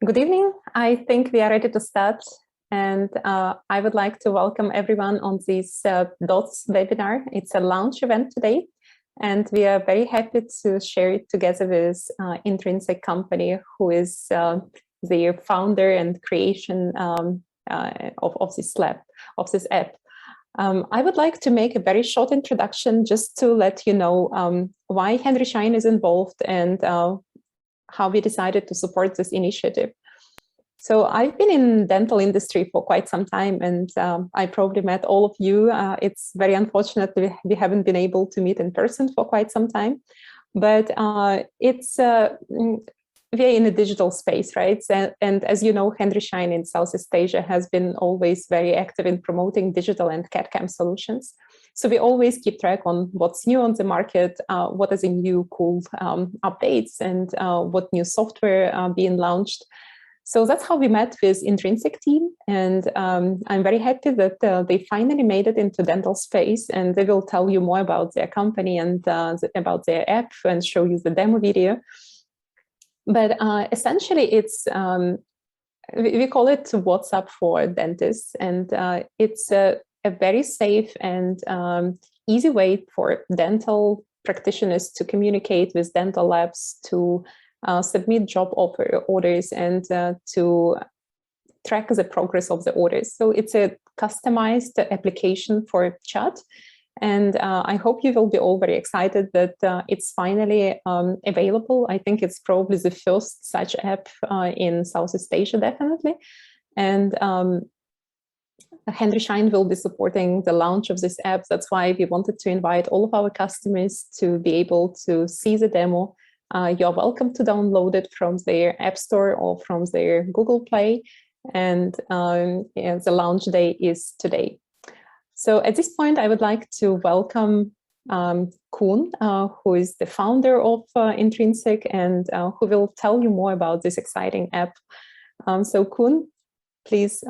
Good evening. I think we are ready to start, and I would like to welcome everyone on this DOTS webinar. It's a launch event today, and we are very happy to share it together with Intrinsik company, who is the founder and creation of this lab, of this app. I would like to make a very short introduction just to let you know why Henry Schein is involved and how we decided to support this initiative. So I've been in dental industry for quite some time, and I probably met all of you. It's very unfortunate we haven't been able to meet in person for quite some time, but we're in a digital space, right? And as you know, Henry Schein in Southeast Asia has been always very active in promoting digital and CAD/CAM solutions. So we always keep track on what's new on the market, what is a new cool updates, and what new software being launched. So that's how we met with Intrinsik team, and I'm very happy that they finally made it into dental space, and they will tell you more about their company and about their app and show you the demo video. But essentially, it's we call it WhatsApp for dentists, and it's a very safe and easy way for dental practitioners to communicate with dental labs, to submit job offer orders, and to track the progress of the orders. So it's a customized application for chat. And I hope you will be all very excited that it's finally available. I think it's probably the first such app in Southeast Asia, definitely. And Henry Schein will be supporting the launch of this app. That's why we wanted to invite all of our customers to be able to see the demo. You're welcome to download it from their App Store or from their Google Play. And the launch day is today. So at this point, I would like to welcome Koen, who is the founder of Intrinsik, and who will tell you more about this exciting app. So Koen, please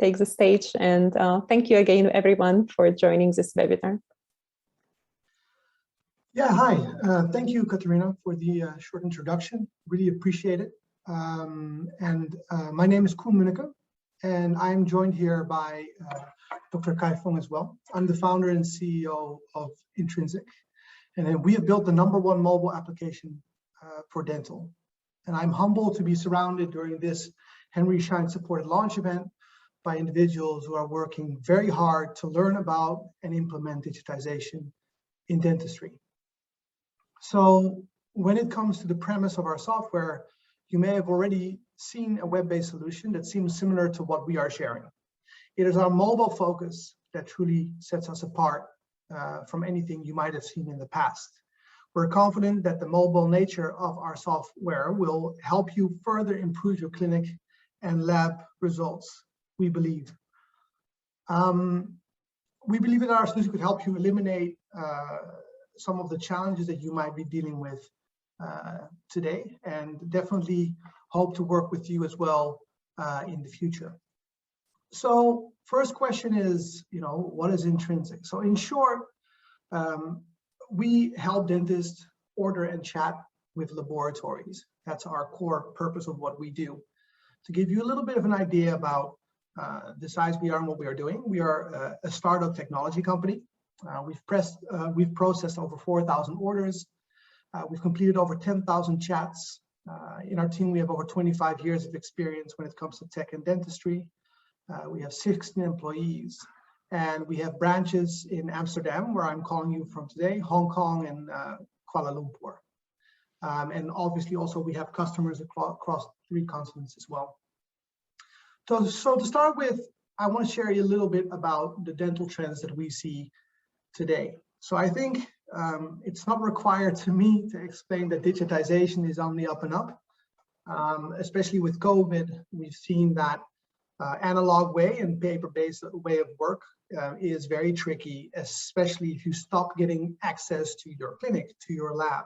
take the stage, and thank you again, everyone, for joining this webinar. Yeah, hi. Thank you, Katerina, for the short introduction. Really appreciate it. My name is Koen Munneke, and I'm joined here by Dr. Kai Fong as well. I'm the founder and CEO of Intrinsik, and we have built the #1 mobile application for dental. And I'm humbled to be surrounded during this Henry Schein supported launch event by individuals who are working very hard to learn about and implement digitization in dentistry. So when it comes to the premise of our software, you may have already seen a web-based solution that seems similar to what we are sharing. It is our mobile focus that truly sets us apart from anything you might have seen in the past. We're confident that the mobile nature of our software will help you further improve your clinic and lab results, we believe. We believe that our solution could help you eliminate some of the challenges that you might be dealing with today, and definitely hope to work with you as well in the future. So first question is, what is Intrinsik? So in short, we help dentists order and chat with laboratories. That's our core purpose of what we do. To give you a little bit of an idea about the size we are and what we are doing, we are a startup technology company. We've processed over 4,000 orders. We've completed over 10,000 chats. In our team, we have over 25 years of experience when it comes to tech and dentistry. We have 16 employees, and we have branches in Amsterdam, where I'm calling you from today, Hong Kong, and Kuala Lumpur. And obviously also we have customers across 3 continents as well. So to start with, I want to share you a little bit about the dental trends that we see today. So I think it's not required to me to explain that digitization is on the up and up. Especially with COVID, we've seen that analog way and paper-based way of work is very tricky, especially if you stop getting access to your clinic, to your lab.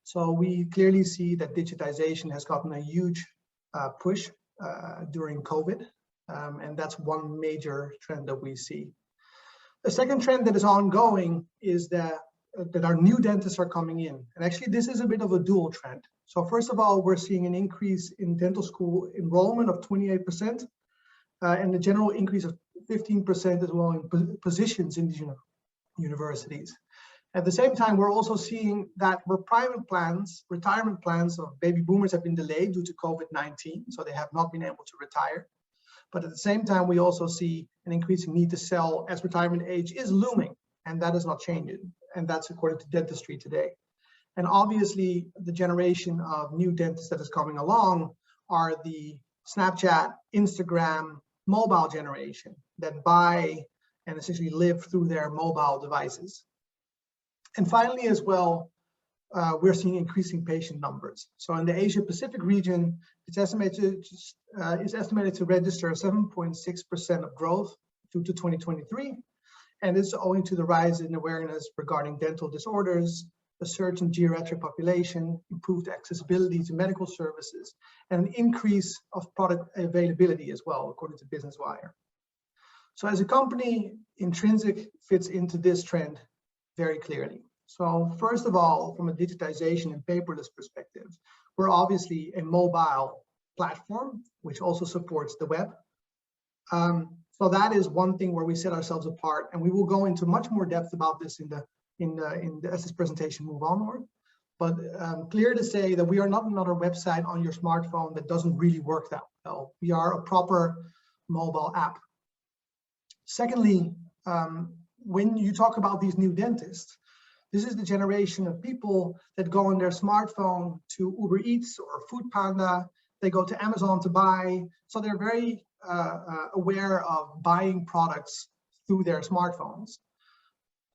So we clearly see that digitization has gotten a huge push during COVID, and that's one major trend that we see. The second trend that is ongoing is that that our new dentists are coming in. And actually, this is a bit of a dual trend. So first of all, we're seeing an increase in dental school enrollment of 28%, and a general increase of 15% as well in positions in these universities. At the same time, we're also seeing that retirement plans of baby boomers have been delayed due to COVID-19, so they have not been able to retire. But at the same time, we also see an increasing need to sell as retirement age is looming, and that is not changing. And that's according to dentistry today. And obviously, the generation of new dentists that is coming along are the Snapchat, Instagram, mobile generation that buy and essentially live through their mobile devices. And finally, as well, we're seeing increasing patient numbers. So in the Asia Pacific region, it's estimated to register 7.6% of growth through to 2023. And it's owing to the rise in awareness regarding dental disorders, a surge in geriatric population, improved accessibility to medical services, and an increase of product availability as well, according to Business Wire. So as a company, Intrinsik fits into this trend very clearly. So first of all, from a digitization and paperless perspective, we're obviously a mobile platform, which also supports the web. So that is one thing where we set ourselves apart, and we will go into much more depth about this as this presentation move onward. But clear to say that we are not another website on your smartphone that doesn't really work that well. We are a proper mobile app. Secondly, when you talk about these new dentists, this is the generation of people that go on their smartphone to Uber Eats or Food Panda. They go to Amazon to buy. So they're very aware of buying products through their smartphones.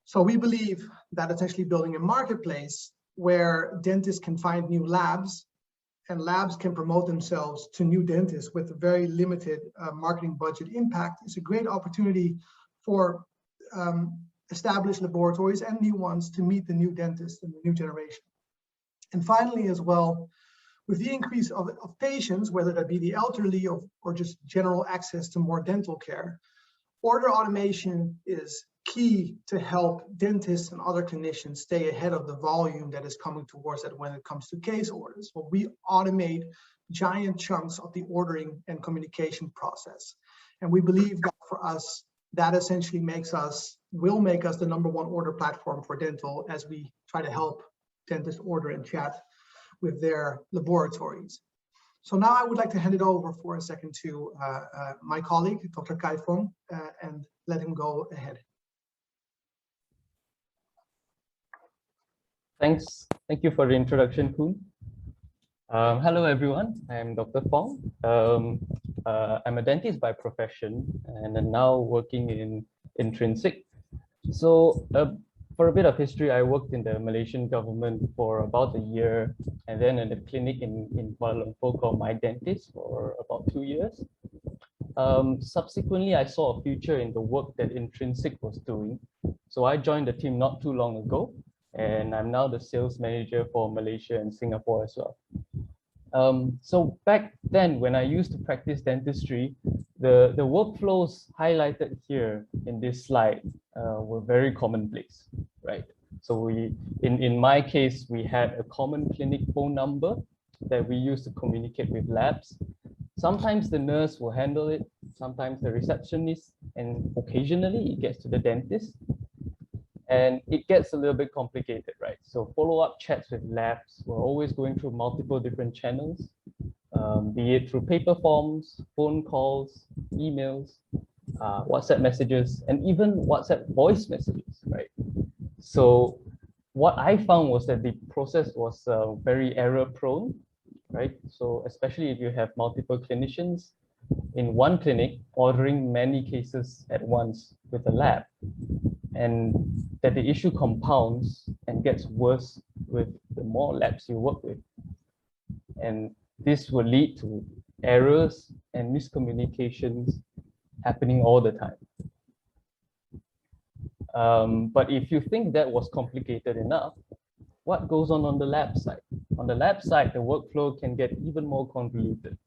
So we believe that it's actually building a marketplace where dentists can find new labs, and labs can promote themselves to new dentists with a very limited marketing budget impact. It's a great opportunity for established laboratories and new ones to meet the new dentists and the new generation. And finally, as well, with the increase of patients, whether that be the elderly or just general access to more dental care, order automation is key to help dentists and other clinicians stay ahead of the volume that is coming towards it when it comes to case orders. So we automate giant chunks of the ordering and communication process. And we believe that for us, that essentially will make us the #1 order platform for dental as we try to help dentists order and chat with their laboratories. So now I would like to hand it over for a second to my colleague, Dr. Kai Fong, and let him go ahead. Thanks. Thank you for the introduction, Koen. Hello, everyone. I'm Dr. Fong. I'm a dentist by profession and I'm now working in Intrinsik. So for a bit of history, I worked in the Malaysian government for about a year, and then in a clinic in Kuala Lumpur called My Dentist for about 2 years. Subsequently, I saw a future in the work that Intrinsik was doing. So I joined the team not too long ago, and I'm now the sales manager for Malaysia and Singapore as well. So back then, when I used to practice dentistry, the workflows highlighted here in this slide were very commonplace, right? So in my case, we had a common clinic phone number that we used to communicate with labs. Sometimes the nurse will handle it, sometimes the receptionist, and occasionally it gets to the dentist. And it gets a little bit complicated, right? So follow-up chats with labs, we're always going through multiple different channels, be it through paper forms, phone calls, emails, WhatsApp messages, and even WhatsApp voice messages, right? So what I found was that the process was very error-prone, right? So especially if you have multiple clinicians in one clinic ordering many cases at once with a lab, and that the issue compounds and gets worse with the more labs you work with. And this will lead to errors and miscommunications happening all the time. But if you think that was complicated enough, what goes on the lab side? On the lab side, the workflow can get even more convoluted.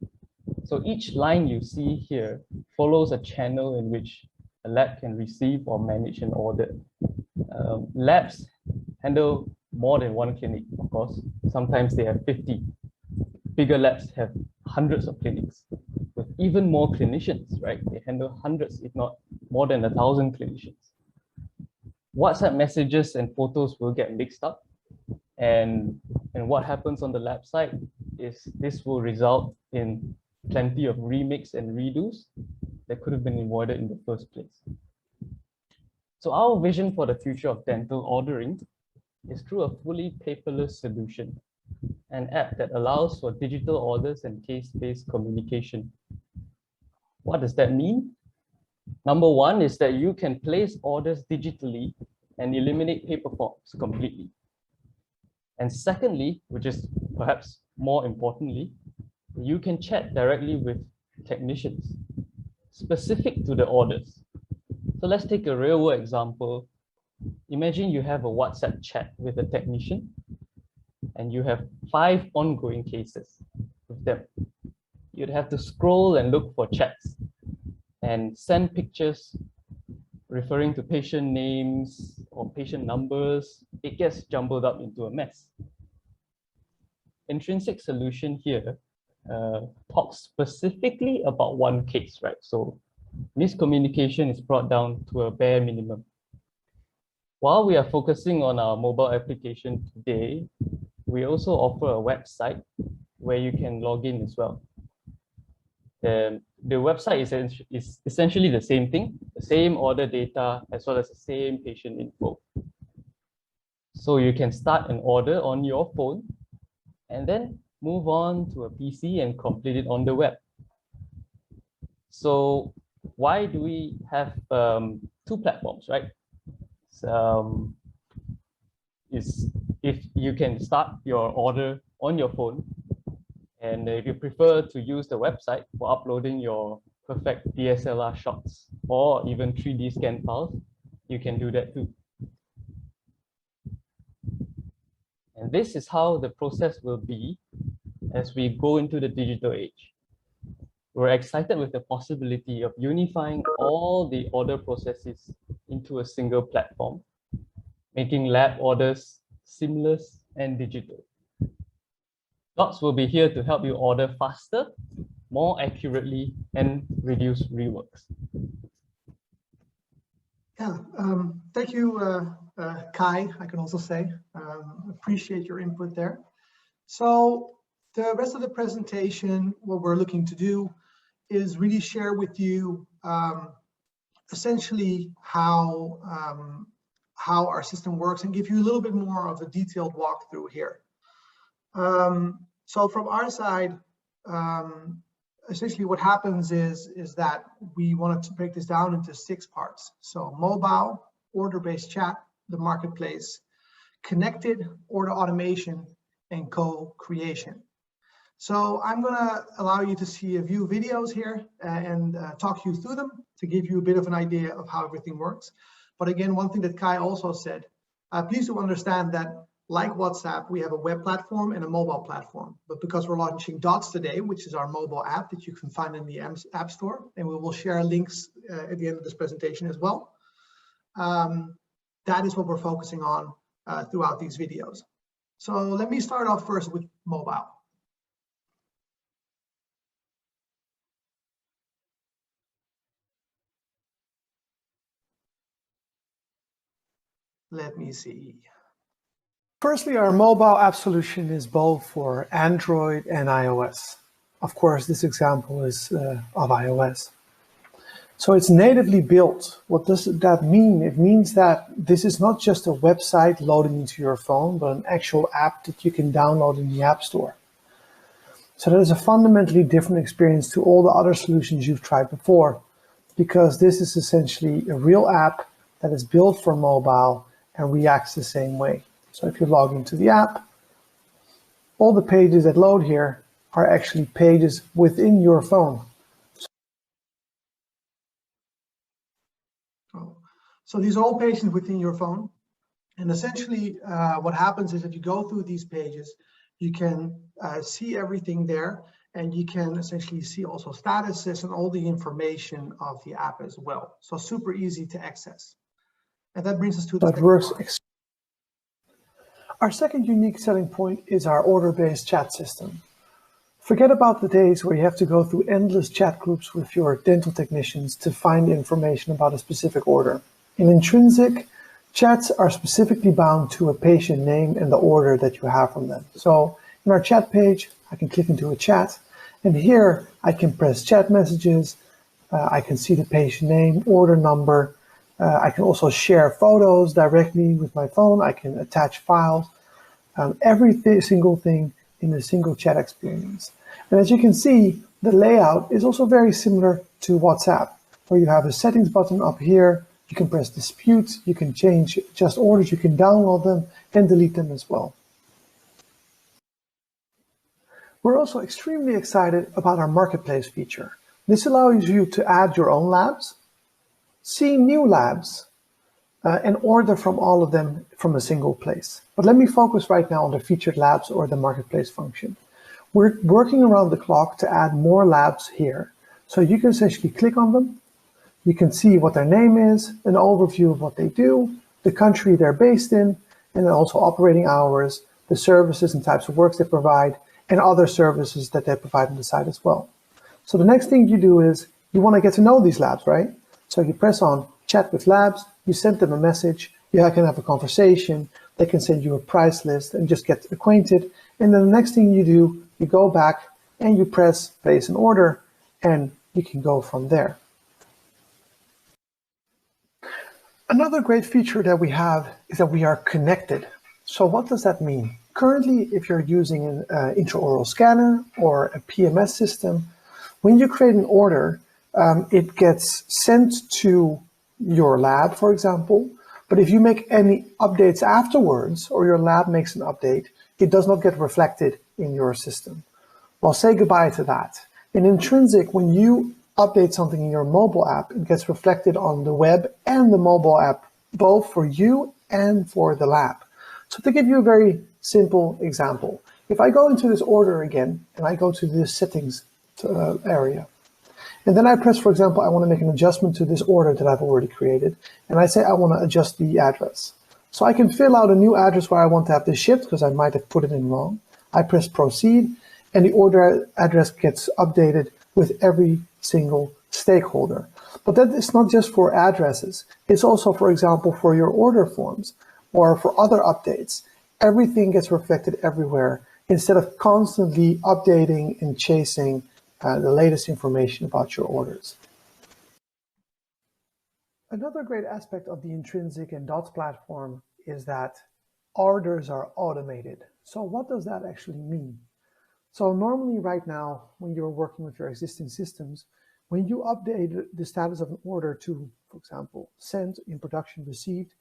So each line you see here follows a channel in which a lab can receive or manage an order. Labs handle more than one clinic, of course. Sometimes they have 50. Bigger labs have hundreds of clinics with even more clinicians, right? They handle hundreds, if not more than 1,000 clinicians. WhatsApp messages and photos will get mixed up. And what happens on the lab side is this will result in plenty of remix and redos that could have been avoided in the first place. So our vision for the future of dental ordering is through a fully paperless solution, an app that allows for digital orders and case-based communication. What does that mean? Number one is that you can place orders digitally and eliminate paper forms completely. And secondly, which is perhaps more importantly, you can chat directly with technicians specific to the orders. So let's take a real world example. Imagine you have a WhatsApp chat with a technician and you have 5 ongoing cases with them. You'd have to scroll and look for chats and send pictures referring to patient names or patient numbers. It gets jumbled up into a mess. Intrinsik solution here talks specifically about one case, right? So miscommunication is brought down to a bare minimum. While we are focusing on our mobile application today, we also offer a website where you can log in as well. The website is essentially the same thing, the same order data, as well as the same patient info. So you can start an order on your phone and then move on to a PC and complete it on the web. So why do we have 2 platforms, right? Is if you can start your order on your phone, and if you prefer to use the website for uploading your perfect DSLR shots or even 3D scan files, you can do that too. And this is how the process will be as we go into the digital age. We're excited with the possibility of unifying all the order processes into a single platform, making lab orders seamless and digital. Dots will be here to help you order faster, more accurately, and reduce reworks. Yeah, thank you, Kai, I can also say. Appreciate your input there. So the rest of the presentation, what we're looking to do is really share with you essentially how our system works and give you a little bit more of a detailed walkthrough here. So from our side, essentially what happens is that we wanted to break this down into 6 parts. So mobile, order-based chat, the marketplace, connected, order automation, and co-creation. So I'm gonna allow you to see a few videos here and talk you through them to give you a bit of an idea of how everything works. But again, one thing that Kai also said, please do understand that like WhatsApp, we have a web platform and a mobile platform. But because we're launching Dots today, which is our mobile app that you can find in the App Store, and we will share links at the end of this presentation as well. That is what we're focusing on throughout these videos. So let me start off first with mobile. Let me see. Firstly, our mobile app solution is both for Android and iOS. Of course, this example is of iOS. So it's natively built. What does that mean? It means that this is not just a website loading into your phone, but an actual app that you can download in the App Store. So that is a fundamentally different experience to all the other solutions you've tried before, because this is essentially a real app that is built for mobile and reacts the same way. So if you log into the app, all the pages that load here are actually pages within your phone. So these are all pages within your phone. And essentially what happens is if you go through these pages, you can see everything there, and you can essentially see also statuses and all the information of the app as well. So super easy to access. And that brings us to the Our second unique selling point is our order-based chat system. Forget about the days where you have to go through endless chat groups with your dental technicians to find information about a specific order. In Intrinsic, chats are specifically bound to a patient name and the order that you have from them. So in our chat page, I can click into a chat, and here I can press chat messages. I can see the patient name, order number. I can also share photos directly with my phone. I can attach files, every single thing in a single chat experience. And as you can see, the layout is also very similar to WhatsApp, where you have a settings button up here. You can press dispute, you can change just orders, you can download them and delete them as well. We're also extremely excited about our marketplace feature. This allows you to add your own labs, see new labs, and order from all of them from a single place. But let me focus right now on the featured labs or the marketplace function. We're working around the clock to add more labs here. So you can essentially click on them. You can see what their name is, an overview of what they do, the country they're based in, and also operating hours, the services and types of works they provide, and other services that they provide on the site as well. So the next thing you do is you want to get to know these labs, right? So you press on Chat with Labs, you send them a message, you can have a conversation, they can send you a price list and just get acquainted. And then the next thing you do, you go back and you press place an order, and you can go from there. Another great feature that we have is that we are connected. So what does that mean? Currently, if you're using an intraoral scanner or a PMS system, when you create an order, it gets sent to your lab, for example. But if you make any updates afterwards, or your lab makes an update, it does not get reflected in your system. Well, say goodbye to that. In Intrinsic, when you update something in your mobile app, it gets reflected on the web and the mobile app, both for you and for the lab. So to give you a very simple example, if I go into this order again, and I go to this settings area, and then I press, for example, I want to make an adjustment to this order that I've already created, and I say I want to adjust the address. So I can fill out a new address where I want to have this shipped, because I might have put it in wrong. I press proceed, and the order address gets updated with every single stakeholder. But that is not just for addresses. It's also, for example, for your order forms or for other updates. Everything gets reflected everywhere instead of constantly updating and chasing the latest information about your orders. Another great aspect of the Intrinsic and DOTS platform is that orders are automated. So what does that actually mean? So normally right now, when you're working with your existing systems, when you update the status of an order to, for example, sent, in production, received,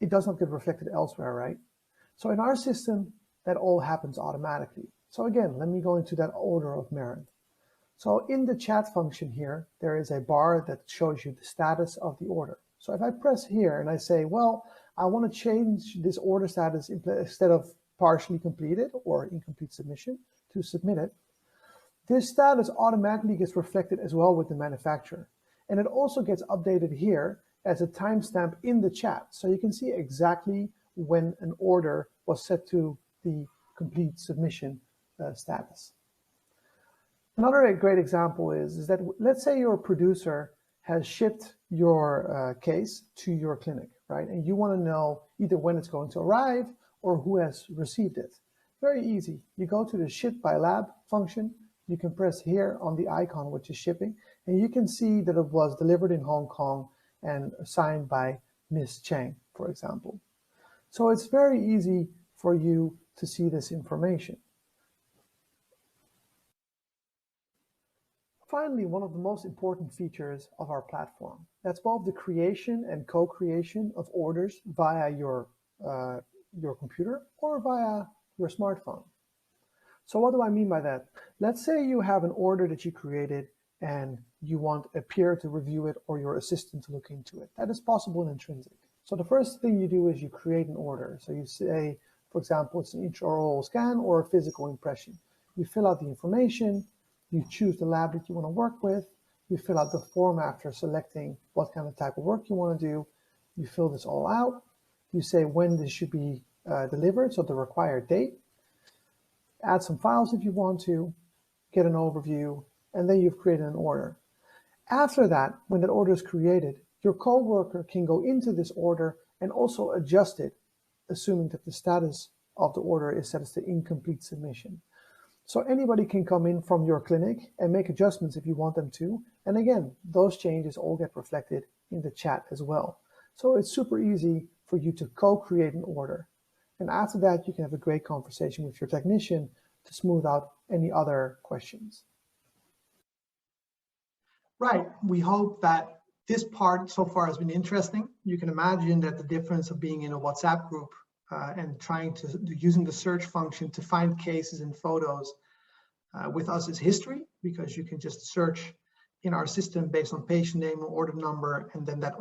it does not get reflected elsewhere, right? So in our system, that all happens automatically. So again, let me go into that order of merit. So in the chat function here, there is a bar that shows you the status of the order. So if I press here and I say, well, I want to change this order status instead of partially completed or incomplete submission to submit it, this status automatically gets reflected as well with the manufacturer. And it also gets updated here as a timestamp in the chat. So you can see exactly when an order was set to the complete submission status. Another great example is that, let's say your producer has shipped your case to your clinic, right? And you want to know either when it's going to arrive or who has received it. Very easy. You go to the ship by lab function. You can press here on the icon, which is shipping, and you can see that it was delivered in Hong Kong and signed by Miss Chang, for example. So it's very easy for you to see this information. Finally, one of the most important features of our platform, that's both the creation and co-creation of orders via your computer or via your smartphone. So what do I mean by that? Let's say you have an order that you created and you want a peer to review it or your assistant to look into it. That is possible in Intrinsic. So the first thing you do is you create an order. So you say, for example, it's an intraoral scan or a physical impression. You fill out the information, you choose the lab that you want to work with, you fill out the form after selecting what kind of type of work you want to do, you fill this all out, you say when this should be delivered, so the required date, add some files if you want to, get an overview, and then you've created an order. After that, when that order is created, your coworker can go into this order and also adjust it, assuming that the status of the order is set as the incomplete submission. So anybody can come in from your clinic and make adjustments if you want them to. And again, those changes all get reflected in the chat as well. So it's super easy for you to co-create an order. And after that, you can have a great conversation with your technician to smooth out any other questions. Right. We hope that this part so far has been interesting. You can imagine that the difference of being in a WhatsApp group and using the search function to find cases and photos with us is history, because you can just search in our system based on patient name or order number, and then that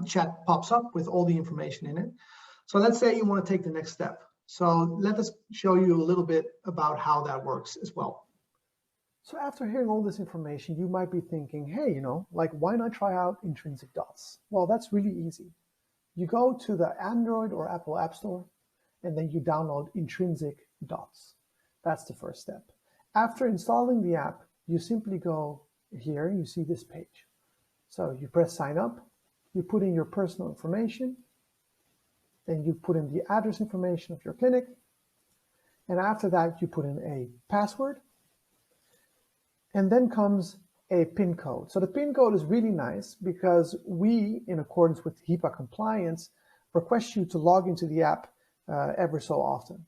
chat pops up with all the information in it. So let's say you want to take the next step. So let us show you a little bit about how that works as well. So after hearing all this information, you might be thinking, hey, like, why not try out Intrinsik Dots? Well, that's really easy. You go to the Android or Apple App Store, and then you download Intrinsik Dots. That's the first step. After installing the app, you simply go here, you see this page. So you press sign up, you put in your personal information, then you put in the address information of your clinic, and after that, you put in a password, and then comes a PIN code. So the PIN code is really nice because we, in accordance with HIPAA compliance, request you to log into the app every so often.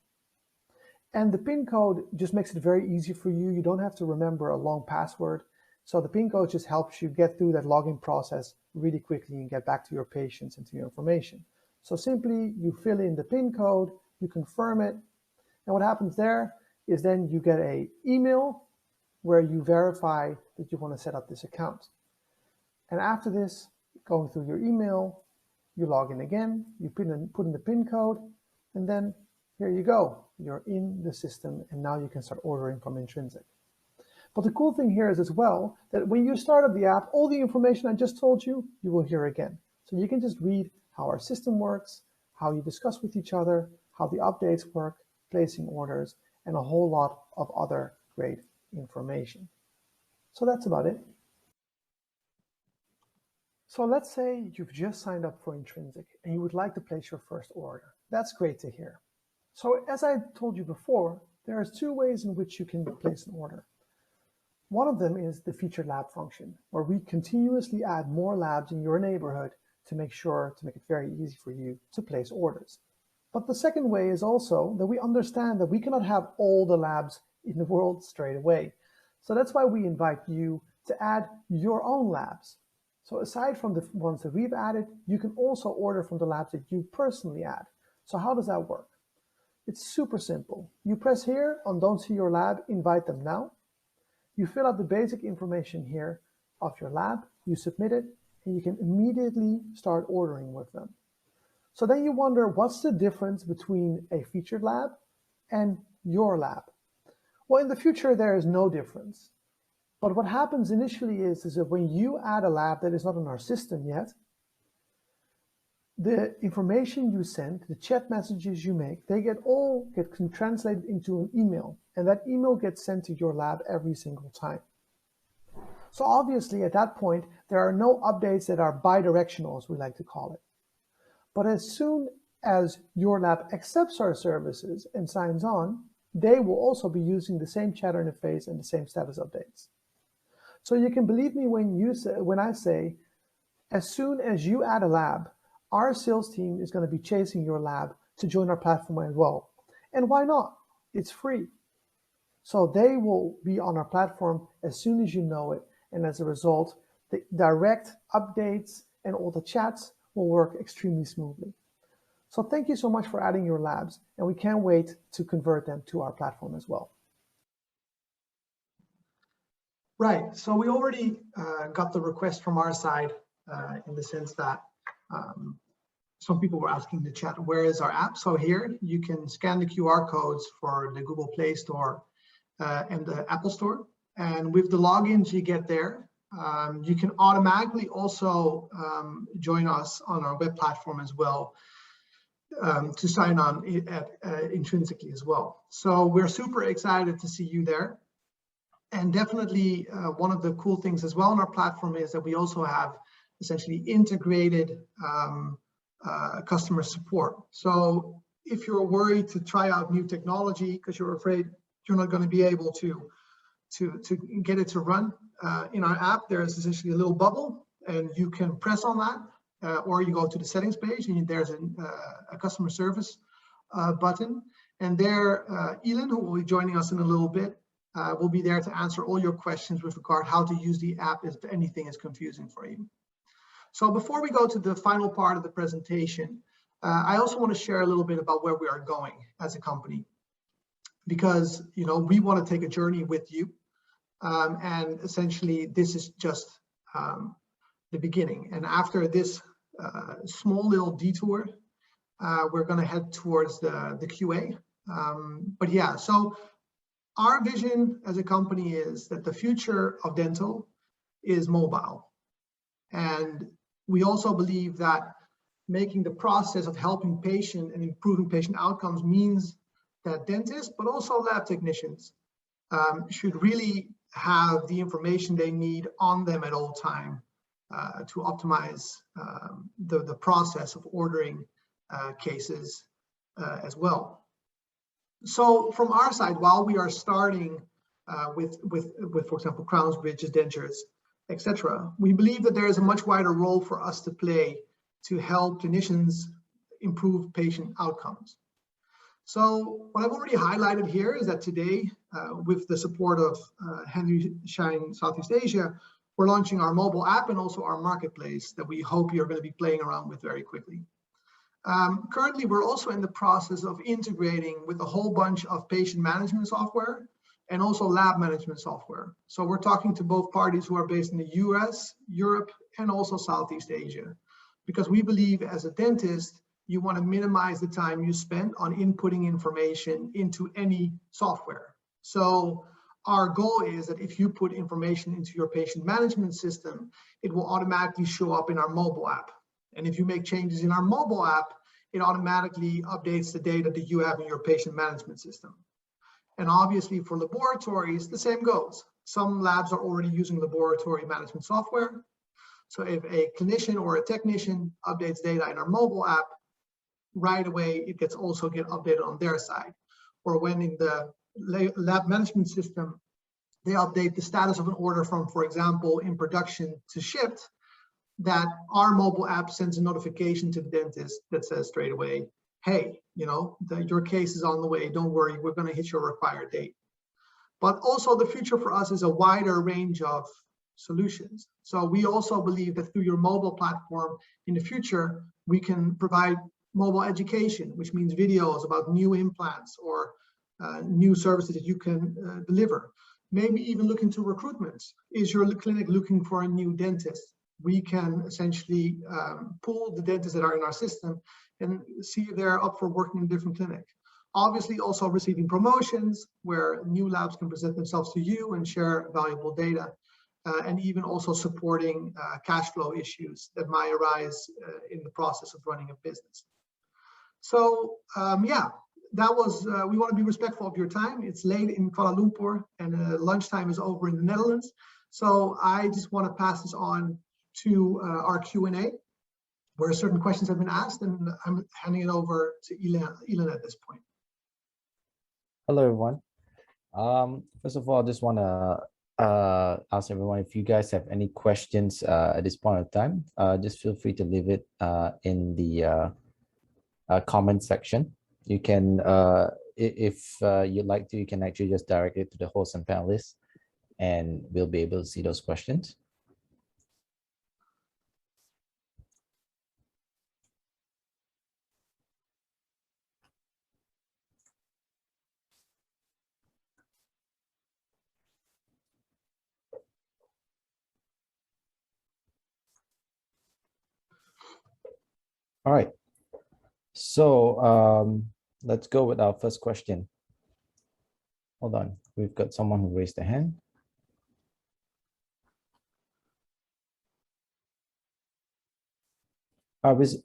And the PIN code just makes it very easy for you. You don't have to remember a long password. So the PIN code just helps you get through that login process really quickly and get back to your patients and to your information. So simply you fill in the PIN code, you confirm it, and what happens there is then you get an email where you verify that you want to set up this account. And after this, going through your email, you log in again, you put in the PIN code, and then here you go. You're in the system, and now you can start ordering from Intrinsik. But the cool thing here is as well that when you start up the app, all the information I just told you, you will hear again. So you can just read how our system works, how you discuss with each other, how the updates work, placing orders, and a whole lot of other great information. So that's about it. So let's say you've just signed up for Intrinsik and you would like to place your first order. That's great to hear. So as I told you before, there are two ways in which you can place an order. One of them is the featured lab function, where we continuously add more labs in your neighborhood to make it very easy for you to place orders. But the second way is also that we understand that we cannot have all the labs in the world straight away. So that's why we invite you to add your own labs. So aside from the ones that we've added, you can also order from the labs that you personally add. So how does that work? It's super simple. You press here on Don't See Your Lab, Invite Them Now. You fill out the basic information here of your lab, you submit it, and you can immediately start ordering with them. So then you wonder, what's the difference between a featured lab and your lab? Well, in the future, there is no difference. But what happens initially is that when you add a lab that is not in our system yet, the information you send, the chat messages you make, they get translated into an email, and that email gets sent to your lab every single time. So obviously at that point, there are no updates that are bidirectional, as we like to call it. But as soon as your lab accepts our services and signs on, they will also be using the same chat interface and the same status updates. So you can believe me when I say, as soon as you add a lab, our sales team is going to be chasing your lab to join our platform as well. And why not? It's free. So they will be on our platform as soon as you know it. And as a result, the direct updates and all the chats will work extremely smoothly. So thank you so much for adding your labs, and we can't wait to convert them to our platform as well. Right, so we already got the request from our side in the sense that some people were asking in the chat, where is our app? So here you can scan the QR codes for the Google Play Store and the Apple Store. And with the logins you get there, you can automatically also join us on our web platform as well. to sign on intrinsically as well. So we're super excited to see you there. And definitely one of the cool things as well on our platform is that we also have essentially integrated customer support. So if you're worried to try out new technology because you're afraid you're not going to be able to get it to run in our app, there's essentially a little bubble, and you can press on that, or you go to the settings page, and there's a customer service button. And there, Elin, who will be joining us in a little bit, will be there to answer all your questions with regard how to use the app if anything is confusing for you. So before we go to the final part of the presentation, I also want to share a little bit about where we are going as a company, because we want to take a journey with you, and essentially this is just the beginning. And after this small little detour, we're going to head towards the QA. But yeah, so our vision as a company is that the future of dental is mobile. And we also believe that making the process of helping patient and improving patient outcomes means that dentists, but also lab technicians, should really have the information they need on them at all time to optimize the process of ordering cases as well. So from our side, while we are starting with for example, crowns, bridges, dentures, etc., we believe that there is a much wider role for us to play to help clinicians improve patient outcomes. So what I've already highlighted here is that today, with the support of Henry Schein Southeast Asia, we're launching our mobile app and also our marketplace that we hope you're going to be playing around with very quickly. Currently, we're also in the process of integrating with a whole bunch of patient management software and also lab management software. So we're talking to both parties who are based in the US, Europe, and also Southeast Asia, because we believe as a dentist, you want to minimize the time you spend on inputting information into any software. So our goal is that if you put information into your patient management system, it will automatically show up in our mobile app. And if you make changes in our mobile app, it automatically updates the data that you have in your patient management system. And obviously for laboratories, the same goes. Some labs are already using laboratory management software. So if a clinician or a technician updates data in our mobile app, right away it gets also updated on their side. Or when in the lab management system, they update the status of an order from, for example, in production to shipped, that our mobile app sends a notification to the dentist that says straight away, hey, your case is on the way, don't worry, we're going to hit your required date. But also the future for us is a wider range of solutions. So we also believe that through your mobile platform in the future, we can provide mobile education, which means videos about new implants or new services that you can deliver. Maybe even look into recruitment. Is your clinic looking for a new dentist? We can essentially pull the dentists that are in our system and see if they're up for working in a different clinic. Obviously also receiving promotions where new labs can present themselves to you and share valuable data, and even also supporting cash flow issues that might arise in the process of running a business. So yeah, that was, we want to be respectful of your time. It's late in Kuala Lumpur and lunchtime is over in the Netherlands. So I just want to pass this on to our Q&A, where certain questions have been asked, and I'm handing it over to Elin at this point. Hello, everyone. First of all, I just want to ask everyone if you guys have any questions at this point of time, just feel free to leave it in the comment section. You can, if you'd like to, you can actually just direct it to the host and panelists, and we'll be able to see those questions. All right, so let's go with our first question. Hold on, we've got someone who raised their hand.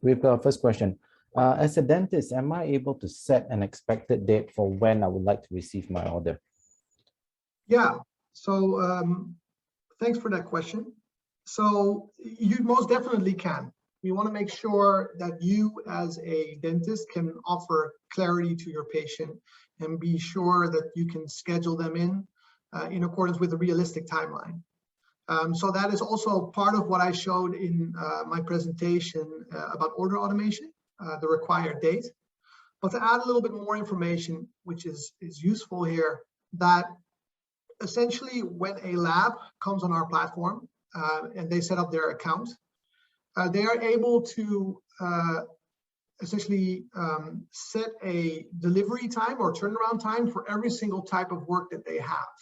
We've got our first question. As a dentist, am I able to set an expected date for when I would like to receive my order? Yeah, so thanks for that question. So you most definitely can. We want to make sure that you as a dentist can offer clarity to your patient and be sure that you can schedule them in accordance with a realistic timeline. So that is also part of what I showed in my presentation about order automation, the required date. But to add a little bit more information, which is useful here, that essentially when a lab comes on our platform and they set up their account, they are able to essentially set a delivery time or turnaround time for every single type of work that they have.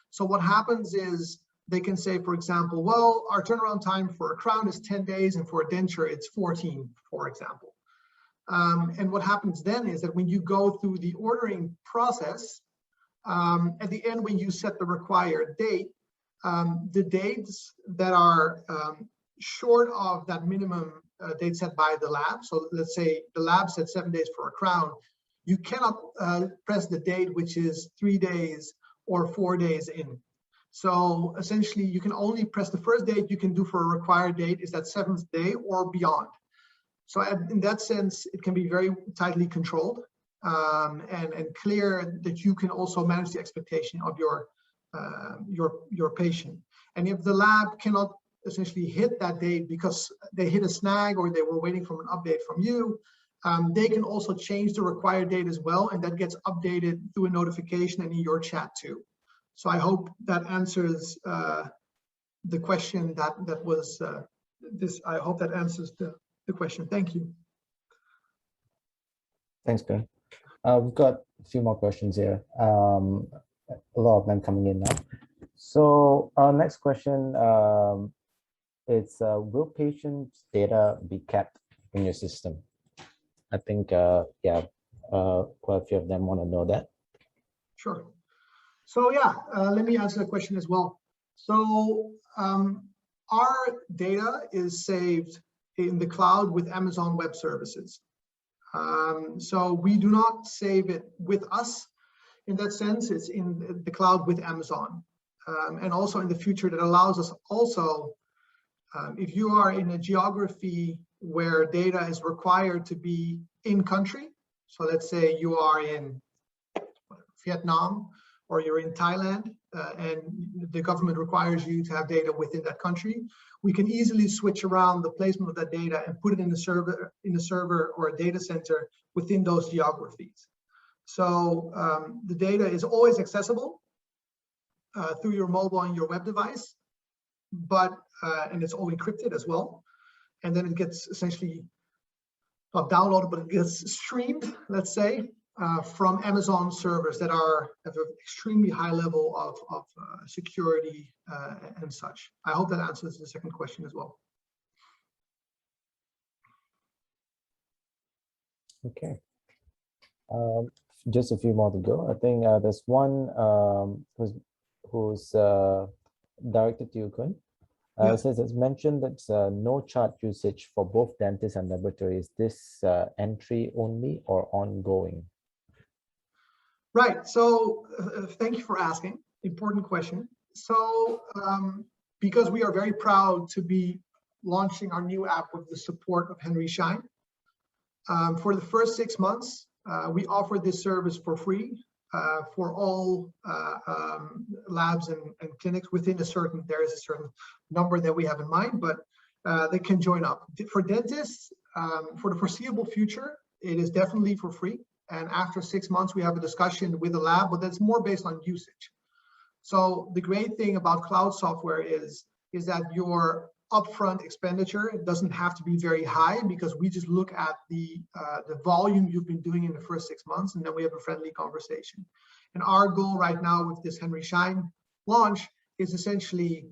So what happens is they can say, for example, well, our turnaround time for a crown is 10 days and for a denture it's 14, for example. And what happens then is that when you go through the ordering process, at the end, when you set the required date, the dates that are short of that minimum date set by the lab, so let's say the lab said 7 days for a crown, you cannot press the date which is 3 days or 4 days in. So essentially, you can only press the first date you can do for a required date is that 7th day or beyond. So in that sense, it can be very tightly controlled and clear that you can also manage the expectation of your patient. And if the lab cannot essentially hit that date because they hit a snag or they were waiting for an update from you, they can also change the required date as well, and that gets updated through a notification and in your chat too. So I hope that answers the question that was I hope that answers the question. Thank you. Thanks, Ben. We've got a few more questions here. A lot of them coming in now. So our next question, it's will patients' data be kept in your system? I think, quite a few of them want to know that. Sure. So yeah, let me answer the question as well. So our data is saved in the cloud with Amazon Web Services. So we do not save it with us. In that sense, it's in the cloud with Amazon. And also in the future, that allows us also, if you are in a geography where data is required to be in country, so let's say you are in Vietnam or you're in Thailand and the government requires you to have data within that country, we can easily switch around the placement of that data and put it in a server or a data center within those geographies. So the data is always accessible through your mobile and your web device, but and it's all encrypted as well. And then it gets essentially not downloaded, but it gets streamed, let's say, from Amazon servers that have an extremely high level of security and such. I hope that answers the second question as well. Okay. Just a few more to go. I think there's one who's directed to you, Kun. It says it's mentioned that no chart usage for both dentists and laboratories. This entry only or ongoing? Right. So thank you for asking. Important question. So because we are very proud to be launching our new app with the support of Henry Schein, for the first 6 months, we offered this service for free for all labs and clinics within there is a certain number that we have in mind, but they can join up. For dentists, for the foreseeable future, it is definitely for free. And after 6 months, we have a discussion with the lab, but that's more based on usage. So the great thing about cloud software is that your upfront expenditure doesn't have to be very high, because we just look at the volume you've been doing in the first 6 months, and then we have a friendly conversation. And our goal right now with this Henry Schein launch is essentially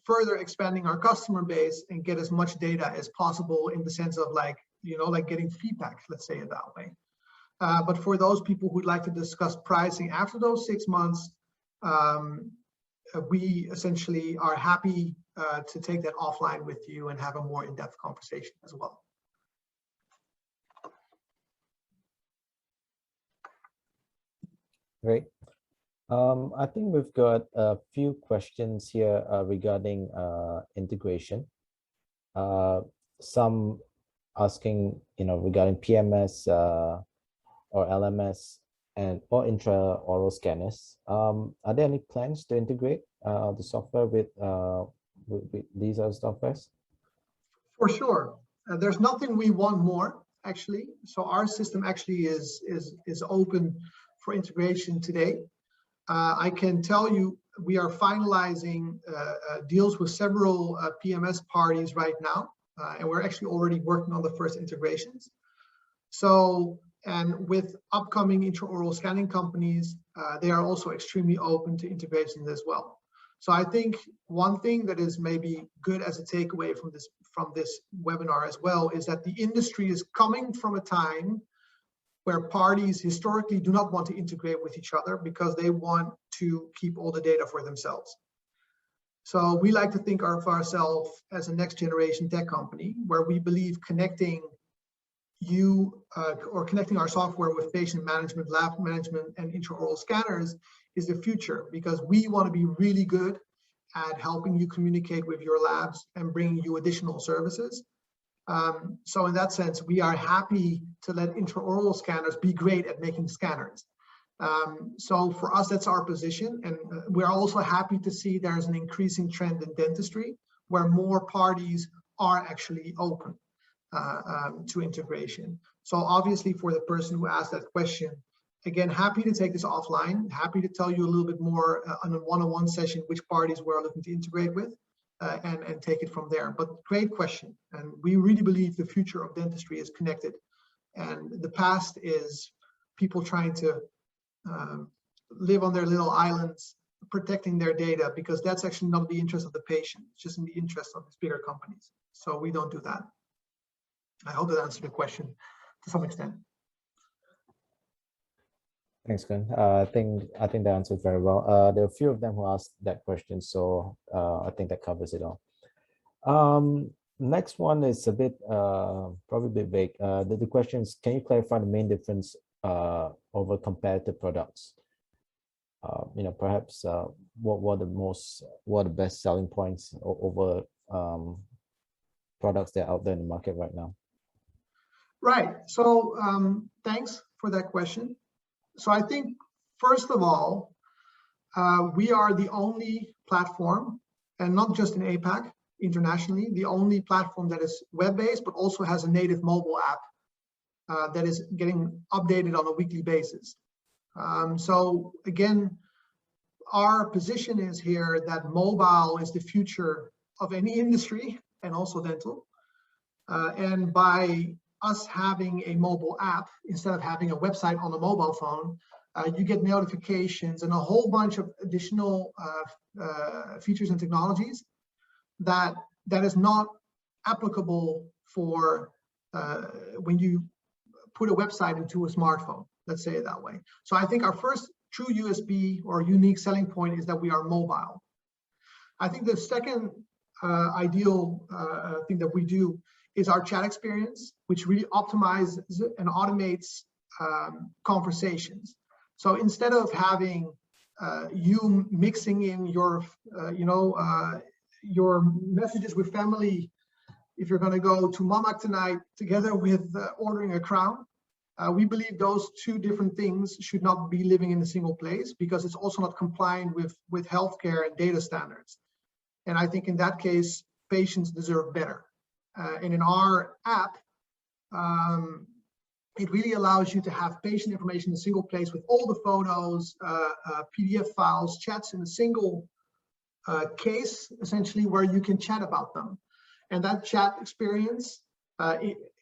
further expanding our customer base and get as much data as possible, in the sense of like getting feedback, let's say it that way. But for those people who'd like to discuss pricing after those 6 months, we essentially are happy to take that offline with you and have a more in-depth conversation as well. Great. I think we've got a few questions here regarding integration. Some asking, regarding PMS or LMS or intraoral scanners. Are there any plans to integrate the software with these other softwares? For sure. There's nothing we want more, actually. So our system actually is open for integration today. I can tell you we are finalizing deals with several PMS parties right now, and we're actually already working on the first integrations. So, and with upcoming intraoral scanning companies, they are also extremely open to integrations as well. So I think one thing that is maybe good as a takeaway from this webinar as well is that the industry is coming from a time where parties historically do not want to integrate with each other because they want to keep all the data for themselves. So we like to think of ourselves as a next generation tech company where we believe connecting connecting our software with patient management, lab management, and intraoral scanners is the future, because we want to be really good at helping you communicate with your labs and bringing you additional services. So in that sense, we are happy to let intraoral scanners be great at making scanners. So for us, that's our position. And we're also happy to see there's an increasing trend in dentistry where more parties are actually open to integration. So obviously for the person who asked that question, again, happy to take this offline, happy to tell you a little bit more on a one-on-one session which parties we're looking to integrate with and take it from there. But great question. And we really believe the future of dentistry is connected. And the past is people trying to live on their little islands, protecting their data, because that's actually not the interest of the patient, it's just in the interest of these bigger companies. So we don't do that. I hope that answered the question to some extent. Thanks, Glenn. I think that answered very well. There are a few of them who asked that question, so I think that covers it all. Next one is a bit probably a bit vague. The question is, can you clarify the main difference over competitive products? Perhaps what are the best selling points over products that are out there in the market right now? Right. So thanks for that question. So I think, first of all, we are the only platform, and not just in APAC, internationally, the only platform that is web-based, but also has a native mobile app that is getting updated on a weekly basis. So again, our position is here that mobile is the future of any industry, and also dental. And by us having a mobile app instead of having a website on a mobile phone, you get notifications and a whole bunch of additional features and technologies that is not applicable for when you put a website into a smartphone, let's say it that way. So I think our first true USB or unique selling point is that we are mobile. I think the second ideal thing that we do is our chat experience, which really optimizes and automates conversations. So instead of having you mixing in your messages with family, if you're going to go to Mamak tonight, together with ordering a crown, we believe those two different things should not be living in a single place, because it's also not compliant with healthcare and data standards. And I think in that case, patients deserve better. And in our app, it really allows you to have patient information in a single place with all the photos, PDF files, chats in a single case, essentially, where you can chat about them. And that chat experience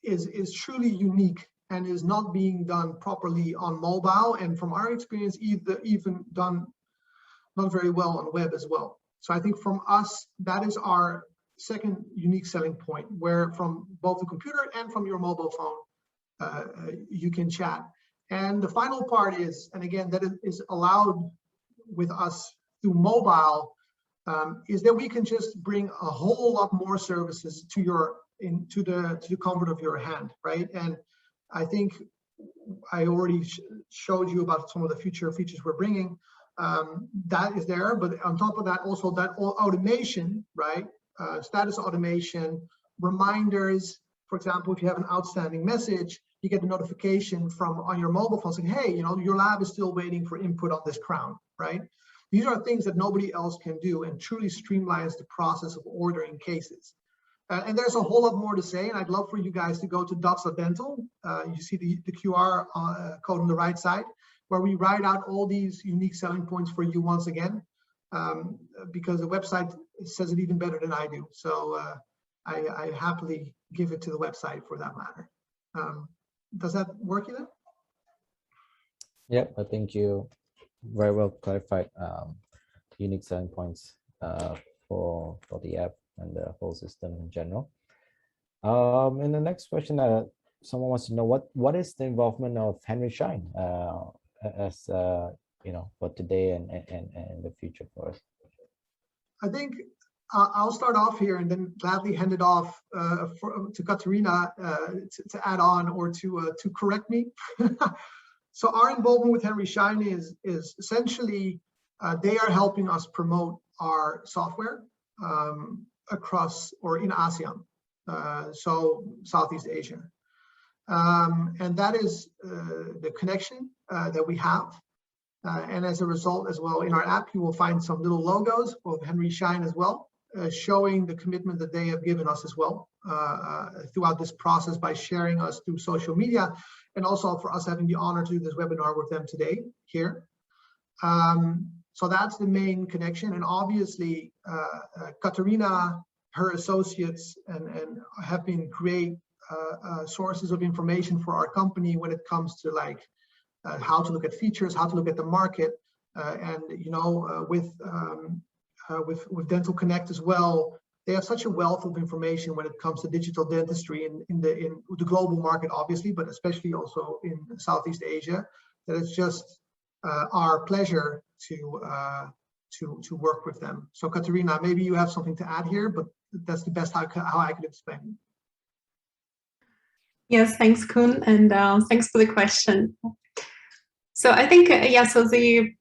is truly unique and is not being done properly on mobile. And from our experience, even done not very well on web as well. So I think from us, that is our second unique selling point, where from both the computer and from your mobile phone, you can chat. And the final part is, and again, that is allowed with us through mobile, is that we can just bring a whole lot more services to the comfort of your hand, right? And I think I already showed you about some of the future features we're bringing. That is there, but on top of that, also that automation, right? Status automation, reminders. For example, if you have an outstanding message, you get a notification from on your mobile phone saying, hey, your lab is still waiting for input on this crown, right? These are things that nobody else can do and truly streamlines the process of ordering cases. And there's a whole lot more to say, and I'd love for you guys to go to dots.dental. You see the QR code on the right side, where we write out all these unique selling points for you once again, because the website says it even better than I do. So I happily give it to the website for that matter. Does that work, Ethan? Yeah, I think you very well clarified unique selling points for the app and the whole system in general. And the next question, someone wants to know what is the involvement of Henry Schein as for today and the future for us? I think I'll start off here and then gladly hand it off to Katerina to add on or to correct me. So our involvement with Henry Schein is essentially they are helping us promote our software across or in ASEAN, so Southeast Asia. And that is the connection that we have. And as a result as well, in our app, you will find some little logos of Henry Schein as well, showing the commitment that they have given us as well throughout this process by sharing us through social media, and also for us having the honor to do this webinar with them today here. So that's the main connection. And obviously, Katerina, her associates, and have been great sources of information for our company when it comes to like how to look at features, how to look at the market, and with Dental Connect as well, they have such a wealth of information when it comes to digital dentistry in the global market, obviously, but especially also in Southeast Asia, that it's just our pleasure to work with them. So Katerina, maybe you have something to add here, but that's the best how I could explain it. Yes, thanks, Koen, and thanks for the question. So I think, so the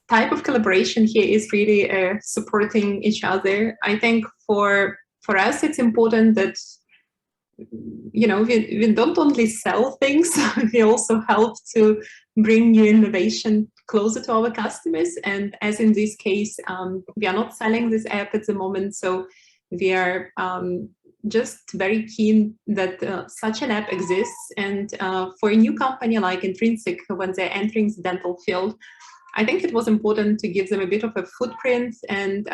type of collaboration here is really supporting each other. I think for us, it's important that, we don't only sell things, we also help to bring new innovation closer to our customers. And as in this case, we are not selling this app at the moment, so we are just very keen that such an app exists. And for a new company like Intrinsik, when they're entering the dental field, I think it was important to give them a bit of a footprint and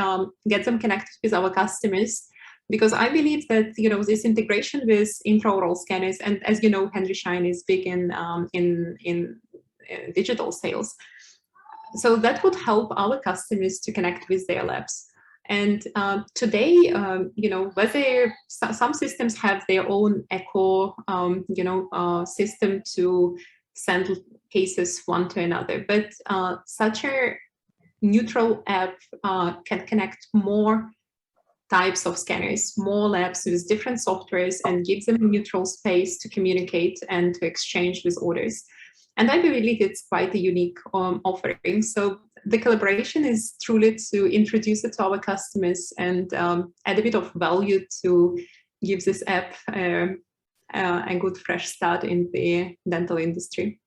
get them connected with our customers, because I believe that this integration with intraoral scanners, and as you know, Henry Schein is big in digital sales, so that would help our customers to connect with their labs. And today, whether some systems have their own echo, system to send cases one to another, but such a neutral app can connect more types of scanners, more labs with different softwares, and gives them a neutral space to communicate and to exchange with orders. And I believe it's quite a unique offering. So the collaboration is truly to introduce it to our customers and add a bit of value to give this app a good fresh start in the dental industry.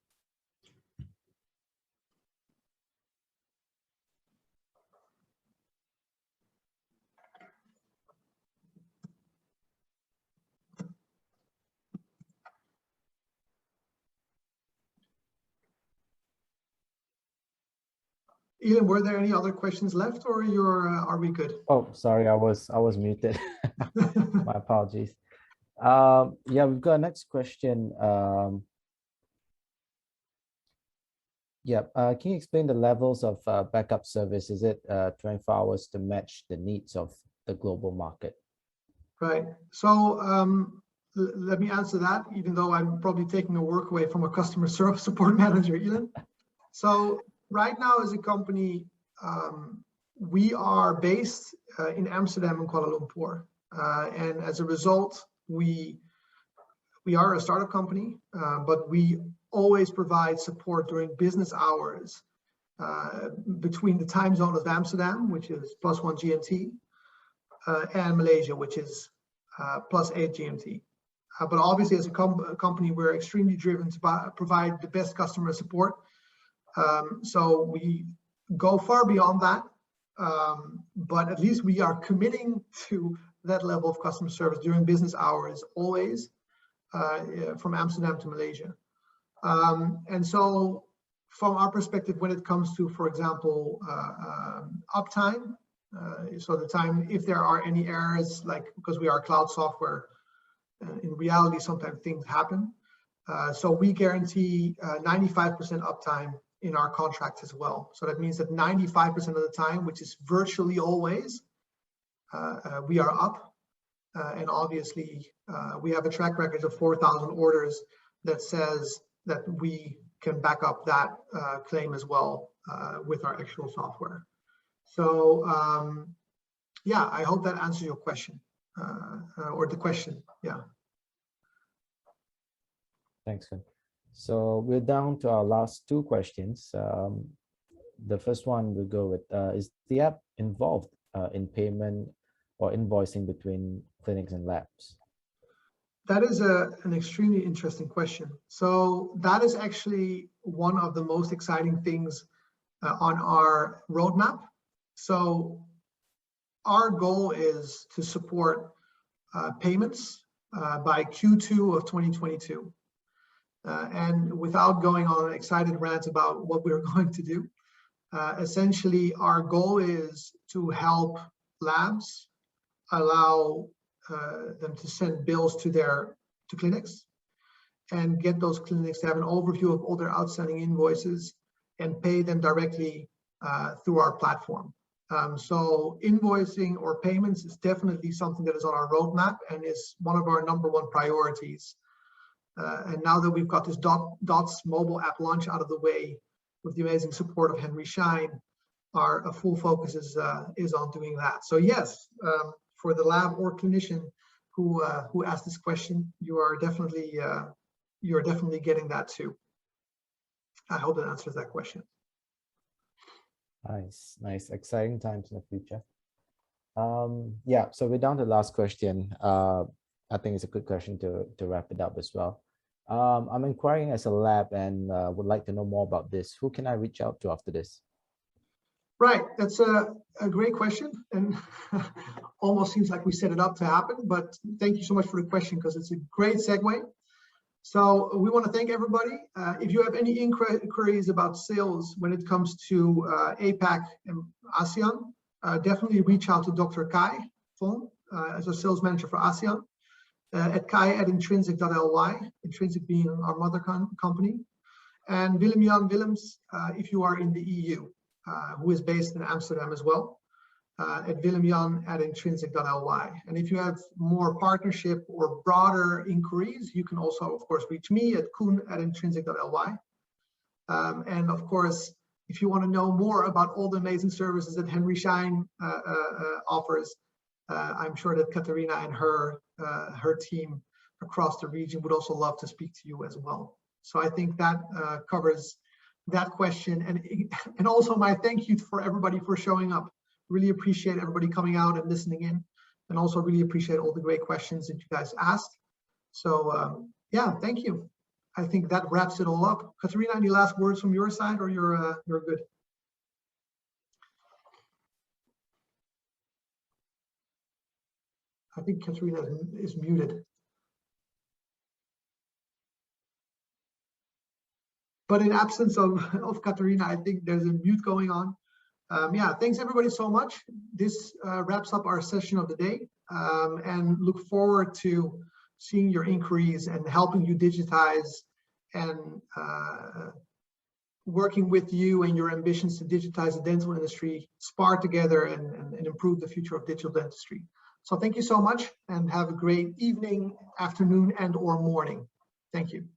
Ian, were there any other questions left, or are we good? Oh, sorry, I was muted. My apologies. Yeah, we've got a next question. Can you explain the levels of backup service? Is it 24 hours to match the needs of the global market? Right. So let me answer that, even though I'm probably taking the work away from a customer service support manager, Ian. So right now, as a company, we are based in Amsterdam and Kuala Lumpur. And as a result, we are a startup company, but we always provide support during business hours between the time zone of Amsterdam, which is +1 GMT, and Malaysia, which is +8 GMT. But obviously, as a company, we're extremely driven to provide the best customer support. So we go far beyond that, but at least we are committing to that level of customer service during business hours, always from Amsterdam to Malaysia. And so from our perspective, when it comes to, for example, uptime, so the time, if there are any errors, like because we are cloud software, in reality, sometimes things happen. So we guarantee 95% uptime in our contracts as well. So that means that 95% of the time, which is virtually always, we are up. And obviously, we have a track record of 4,000 orders that says that we can back up that claim as well with our actual software. So yeah, I hope that answers your question or the question. Yeah. Thanks, Khun. So we're down to our last two questions. The first one we'll go with, is the app involved in payment or invoicing between clinics and labs? That is an extremely interesting question. So that is actually one of the most exciting things on our roadmap. So our goal is to support payments by Q2 of 2022. And without going on an excited rant about what we're going to do, essentially our goal is to help labs allow them to send bills to clinics and get those clinics to have an overview of all their outstanding invoices and pay them directly through our platform. So invoicing or payments is definitely something that is on our roadmap and is one of our #1 priorities. And now that we've got this DOTS mobile app launch out of the way with the amazing support of Henry Schein, our full focus is on doing that. So yes, for the lab or clinician who asked this question, you are definitely getting that too. I hope that answers that question. Nice, exciting times in the future. Yeah, so we're down to the last question. I think it's a good question to wrap it up as well. I'm inquiring as a lab and would like to know more about this. Who can I reach out to after this? Right, that's a great question, and almost seems like we set it up to happen, but thank you so much for the question because it's a great segue. So we want to thank everybody. If you have any inquiries about sales when it comes to APAC and ASEAN, definitely reach out to Dr. Kai Fong as a sales manager for ASEAN at kai@intrinsic.ly, Intrinsik being our mother company, and Willem-Jan Willems if you are in the EU, who is based in Amsterdam as well, at Willem-Jan@intrinsic.ly. And if you have more partnership or broader inquiries, you can also, of course, reach me at koen@intrinsic.ly. And of course, if you want to know more about all the amazing services that Henry Schein offers, I'm sure that Katarina and her team across the region would also love to speak to you as well. So I think that covers that question, and also my thank you for everybody for showing up. Really appreciate everybody coming out and listening in, and also really appreciate all the great questions that you guys asked. So yeah, thank you. I think that wraps it all up. Katarina, any last words from your side, or you're good? I think Katarina is muted. But in absence of Katarina, I think there's a mute going on. Yeah, thanks everybody so much. This wraps up our session of the day, and look forward to seeing your inquiries and helping you digitize and working with you and your ambitions to digitize the dental industry, spar together and improve the future of digital dentistry. So thank you so much and have a great evening, afternoon, and/or morning. Thank you.